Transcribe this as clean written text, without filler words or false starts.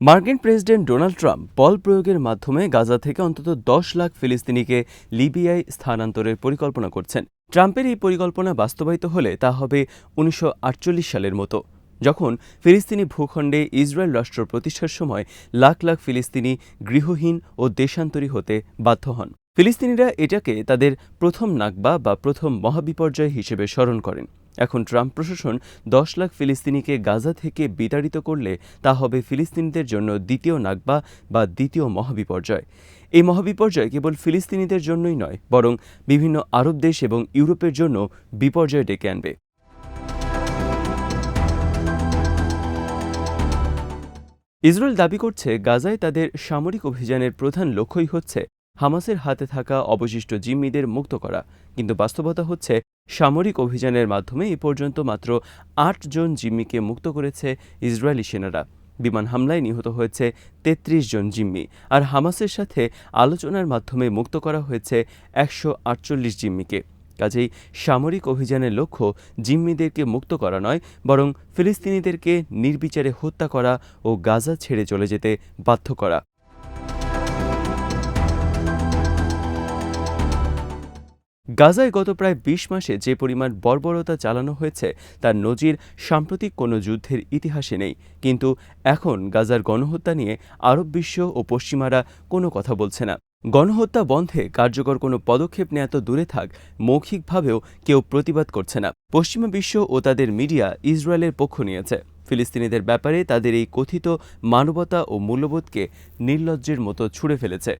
মার্কিন president Donald Trump বল প্রয়োগের মাধ্যমে গাজা থেকে অন্তত ১০ লাখ ফিলিস্তিনিকে লিবিয়ায় স্থানান্তরের পরিকল্পনা করছেন। ট্রাম্পের এই পরিকল্পনা বাস্তবায়িত হলে তা হবে ১৯৪৮ সালের মতো, যখন ফিলিস্তিনি ভূখণ্ডে ইসরায়েল রাষ্ট্র প্রতিষ্ঠার সময় লাখ লাখ ফিলিস্তিনি গৃহহীন ও দেশান্তরী হতে বাধ্য হন। ফিলিস্তিনিরা এটাকে তাদের প্রথম নাকবা বা প্রথম মহাবিপর্যয় হিসেবে স্মরণ করেন। এখন ট্রাম্প প্রশাসন ১০ লাখ ফিলিস্তিনিকে গাজা থেকে বিতাড়িত করলে তা হবে ফিলিস্তিনিদের জন্য দ্বিতীয় নাকবা বা দ্বিতীয় মহাবিপর্যয়। এই মহাবিপর্যয় কেবল ফিলিস্তিনিদের জন্যই নয়, বরং বিভিন্ন আরব দেশ এবং ইউরোপের জন্য বিপর্যয় ডেকে আনবে। ইসরায়েল দাবি করছে গাজায় তাদের সামরিক অভিযানের প্রধান লক্ষ্যই হচ্ছে হামাসের হাতে থাকা অবশিষ্ট জিম্মিদের মুক্ত করা, কিন্তু বাস্তবতা হচ্ছে সামরিক অভিযানের মাধ্যমে এ পর্যন্ত মাত্র ৮ জন জিম্মিকে মুক্ত করেছে ইসরায়েলি সেনারা। বিমান হামলায় নিহত হয়েছে ৩৩ জন জিম্মি, আর হামাসের সাথে আলোচনার মাধ্যমে মুক্ত করা হয়েছে ১৪৮ জিম্মিকে। কাজেই সামরিক অভিযানের লক্ষ্য জিম্মিদেরকে মুক্ত করা নয়, বরং ফিলিস্তিনিদেরকে নির্বিচারে হত্যা করা ও গাজা ছেড়ে চলে যেতে বাধ্য করা। গাজায় গত প্রায় ২০ মাসে যে পরিমাণ বর্বরতা চালানো হয়েছে তার নজির সাম্প্রতিক কোনো যুদ্ধের ইতিহাসে নেই। কিন্তু এখন গাজার গণহত্যা নিয়ে আরব বিশ্ব ও পশ্চিমারা কোনো কথা বলছে না। গণহত্যা বন্ধে কার্যকর কোনো পদক্ষেপ নেওয়া তো দূরে থাক, মৌখিকভাবেও কেউ প্রতিবাদ করছে না। পশ্চিমা বিশ্ব ও তাদের মিডিয়া ইসরায়েলের পক্ষ নিয়েছে। ফিলিস্তিনিদের ব্যাপারে তাদের এই কথিত মানবতা ও মূল্যবোধকে নির্লজ্জের মতো ছুঁড়ে ফেলেছে।